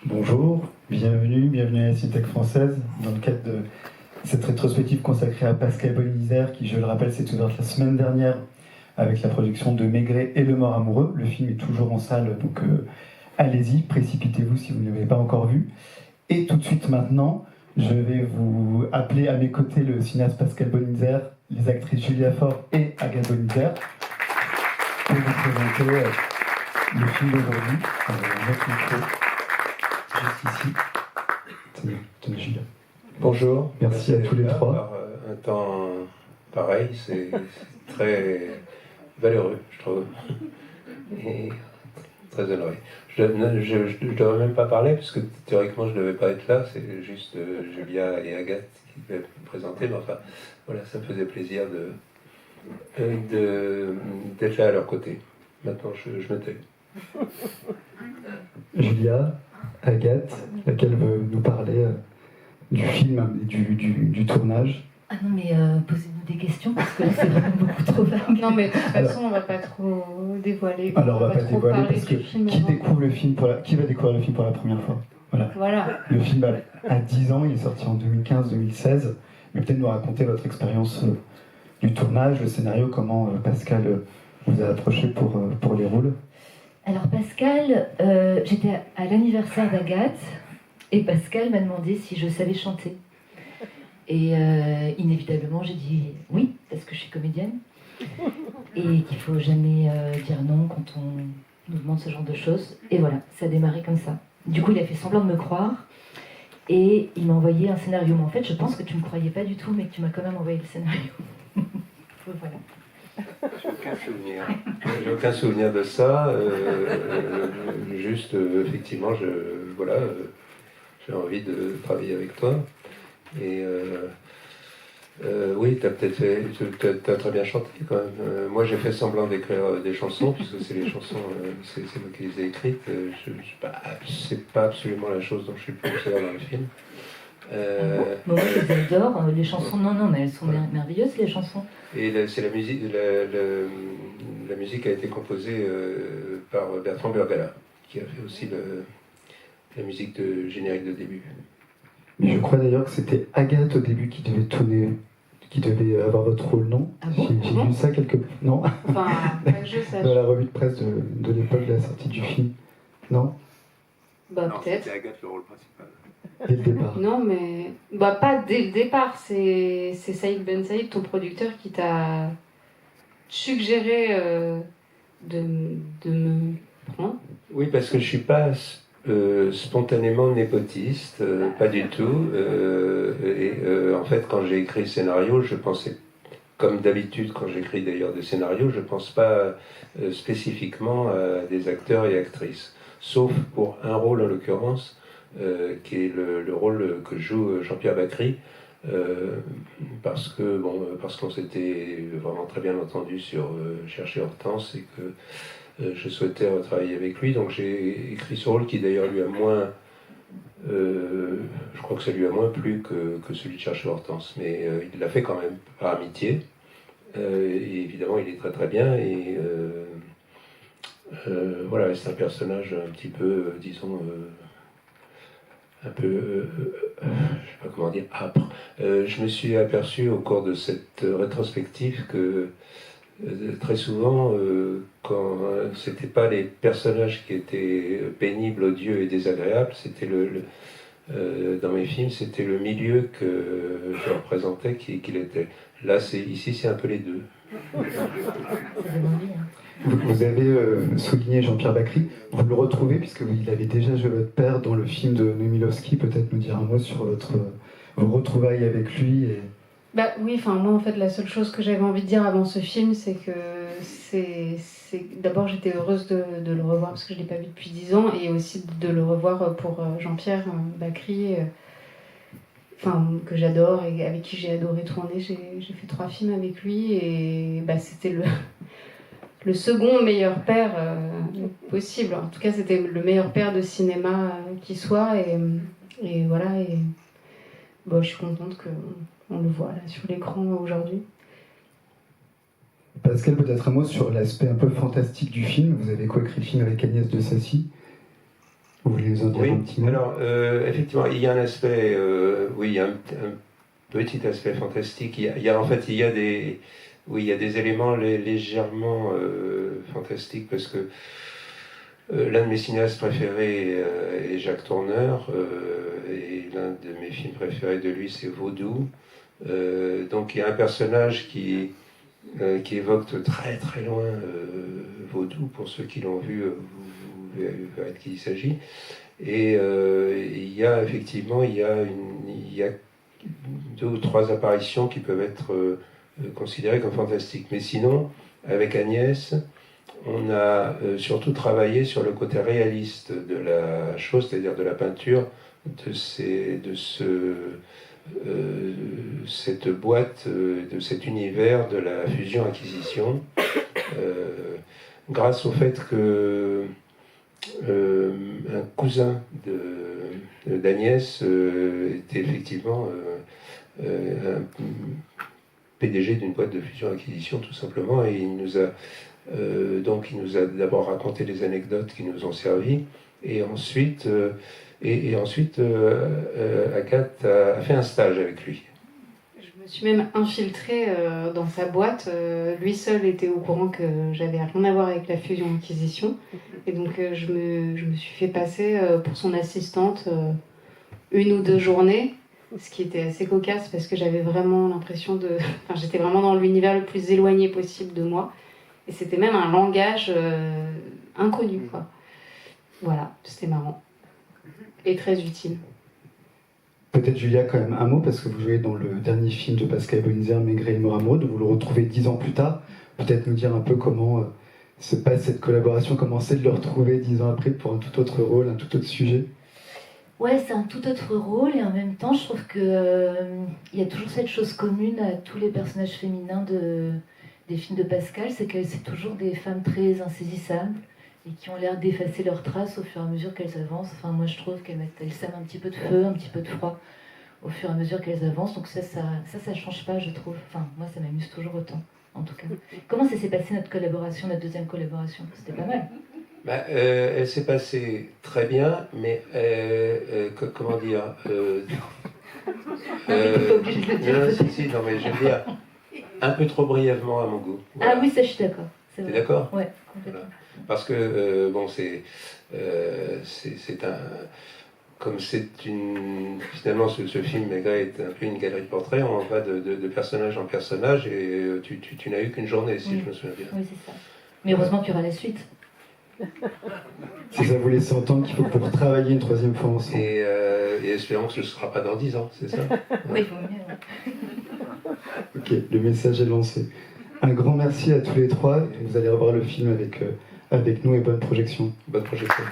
Bonjour, bienvenue à la Cinémathèque française dans le cadre de cette rétrospective consacrée à Pascal Bonizer qui, je le rappelle, s'est ouverte la semaine dernière avec la production de Maigret et Le Mort amoureux. Le film est toujours en salle, donc allez-y, précipitez-vous si vous ne l'avez pas encore vu. Et tout de suite maintenant, je vais vous appeler à mes côtés le cinéaste Pascal Bonizer, les actrices Julia Faure et Agathe Bonizer pour vous présenter le film d'aujourd'hui. Notre micro. Juste ici. Tenez, Julia. Bonjour. Merci à tous les trois. Par un temps pareil, c'est très valeureux, je trouve. Et très honoré. Je ne devrais même pas parler, parce que théoriquement je ne devais pas être là, c'est juste Julia et Agathe qui devaient me présenter, mais enfin, voilà, ça me faisait plaisir d'être là à leur côté. Maintenant, je me tais. Julia, Agathe, laquelle veut nous parler du film et du tournage. Ah non, mais posez-nous des questions, parce que là, c'est vraiment beaucoup trop vague. Non, mais de toute façon, on va pas trop dévoiler. Alors, on va pas trop dévoiler, parler parce que du film qui avant. découvre le film qui va découvrir le film pour la première fois? Voilà. Le film a 10 ans, il est sorti en 2015-2016. Mais peut-être nous raconter votre expérience du tournage, le scénario, comment Pascal vous a approché pour les rôles. Alors, Pascal, j'étais à l'anniversaire d'Agathe, et Pascal m'a demandé si je savais chanter. Et inévitablement, j'ai dit oui, parce que je suis comédienne. Et qu'il faut jamais dire non quand on nous demande ce genre de choses. Et voilà, ça a démarré comme ça. Du coup, il a fait semblant de me croire. Et il m'a envoyé un scénario. Mais en fait, je pense que tu ne me croyais pas du tout, mais que tu m'as quand même envoyé le scénario. Voilà. J'ai aucun souvenir de ça. Juste, effectivement, j'ai envie de travailler avec toi. Et oui, t'as très bien chanté quand même. Moi, j'ai fait semblant d'écrire des chansons, puisque c'est les chansons, c'est moi qui les ai écrites. C'est pas absolument la chose dont je suis le plus fier dans le film. Moi, je les adore. Les chansons, non, mais elles sont merveilleuses, les chansons. Et c'est la musique, la musique a été composée par Bertrand Burgala, qui a fait aussi la musique de générique de début. Mais je crois d'ailleurs que c'était Agathe au début qui devait avoir votre rôle, non? Ah bon? J'ai lu ça quelque part. Non? Enfin, pas que je sache. Dans la revue de presse de l'époque de la sortie du film. Non? Bah, Non, peut-être. c'était Agathe le rôle principal. Dès le départ. Non, mais. Bah, pas dès le départ. C'est Saïd Ben Saïd, ton producteur, qui t'a suggéré de me prendre. Oui, parce que je suis pas spontanément népotiste, pas du tout. En fait, quand j'ai écrit le scénario, je pensais, comme d'habitude quand j'écris d'ailleurs des scénarios, je pense pas spécifiquement à des acteurs et actrices. Sauf pour un rôle en l'occurrence, qui est le rôle que joue Jean-Pierre Bacry, parce qu'on s'était vraiment très bien entendu sur Chercher Hortense et que je souhaitais retravailler avec lui, donc j'ai écrit ce rôle qui d'ailleurs lui a moins, je crois que ça lui a moins plu que celui de Chercher Hortense, mais il l'a fait quand même par amitié, et évidemment il est très très bien, et voilà, c'est un personnage un petit peu, disons, un peu, je sais pas comment dire, âpre. Je me suis aperçu au cours de cette rétrospective que très souvent, quand c'était pas les personnages qui étaient pénibles, odieux et désagréables, c'était dans mes films, c'était le milieu que je représentais qu'il était. Là, ici, c'est un peu les deux. Vous avez souligné Jean-Pierre Bacry. Vous le retrouvez, puisqu'il avait déjà joué votre père dans le film de Noémie Lovski. Peut-être nous dire un mot sur vos retrouvailles avec lui. Bah oui, enfin moi en fait la seule chose que j'avais envie de dire avant ce film, c'est que d'abord j'étais heureuse de le revoir parce que je l'ai pas vu depuis 10 ans, et aussi de le revoir pour Jean-Pierre Bacry, que j'adore et avec qui j'ai adoré tourner. J'ai fait 3 films avec lui, et bah, c'était le second meilleur père possible. En tout cas c'était le meilleur père de cinéma qui soit, et voilà, et bon, je suis contente qu'on le voit là sur l'écran aujourd'hui. Pascal, peut-être un mot sur l'aspect un peu fantastique du film. Vous avez coécrit le film avec Agnès de Sacy. Vous voulez nous en dire Oui, un petit mot? alors effectivement, il y a un aspect, oui, il y a un petit aspect fantastique. En fait, il y a des, oui, il y a des éléments légèrement fantastiques parce que l'un de mes cinéastes préférés est Jacques Tourneur et l'un de mes films préférés de lui, c'est Vaudou. Donc il y a un personnage qui évoque de très très loin Vaudou. Pour ceux qui l'ont vu, vous verrez de qui il s'agit. Et il y a effectivement il y a 2 ou 3 apparitions qui peuvent être considérées comme fantastiques. Mais sinon, avec Agnès, on a surtout travaillé sur le côté réaliste de la chose, c'est-à-dire de la peinture, de cette boîte, de cet univers de la fusion-acquisition, grâce au fait que un cousin d'Agnès était effectivement un PDG d'une boîte de fusion-acquisition, tout simplement, et il nous a d'abord raconté les anecdotes qui nous ont servi, et ensuite, Agathe a fait un stage avec lui. Je me suis même infiltrée dans sa boîte. Lui seul était au courant que j'avais rien à voir avec la fusion-acquisition. Et donc je me suis fait passer pour son assistante 1 ou 2 journées, ce qui était assez cocasse parce que j'avais vraiment l'impression de... Enfin, j'étais vraiment dans l'univers le plus éloigné possible de moi. Et c'était même un langage inconnu, quoi. Voilà, c'était marrant. Et très utile. Peut-être Julia, quand même un mot, parce que vous jouez dans le dernier film de Pascal Bonizer, Maigret et le mort amoureux, vous le retrouvez 10 ans plus tard. Peut-être nous dire un peu comment se passe cette collaboration, comment c'est de le retrouver 10 ans après pour un tout autre rôle, un tout autre sujet. Ouais, c'est un tout autre rôle et en même temps, je trouve que il y a toujours cette chose commune à tous les personnages féminins des films de Pascal, c'est que c'est toujours des femmes très insaisissables et qui ont l'air d'effacer leurs traces au fur et à mesure qu'elles avancent. Enfin, moi, je trouve qu'elles sèment un petit peu de feu, un petit peu de froid au fur et à mesure qu'elles avancent. Donc ça change pas, je trouve. Enfin, moi, ça m'amuse toujours autant, en tout cas. Comment ça s'est passé notre collaboration, notre deuxième collaboration? C'était pas mal. Elle s'est passée très bien, mais comment dire T'es pas obligé de le dire. non, mais je veux dire un peu trop brièvement à mon goût. Voilà. Ah oui, ça, je suis d'accord. T'es d'accord? Ouais, complètement. Voilà. Parce que bon, c'est un, comme c'est une, finalement ce film Maigret est un peu une galerie de portraits. On va de personnage en personnage et tu n'as eu qu'une journée, si je me souviens bien. Oui, c'est ça. Mais heureusement qu'il y aura la suite. Si ça vous laisse entendre qu'il faut que vous retravailliez une 3e fois ensemble. Et espérons que ce ne sera pas dans 10 ans, c'est ça? Oui, il vaut mieux. Ok, le message est lancé. Un grand merci à tous les 3. Vous allez revoir le film avec nous et bonne projection. Bonne projection.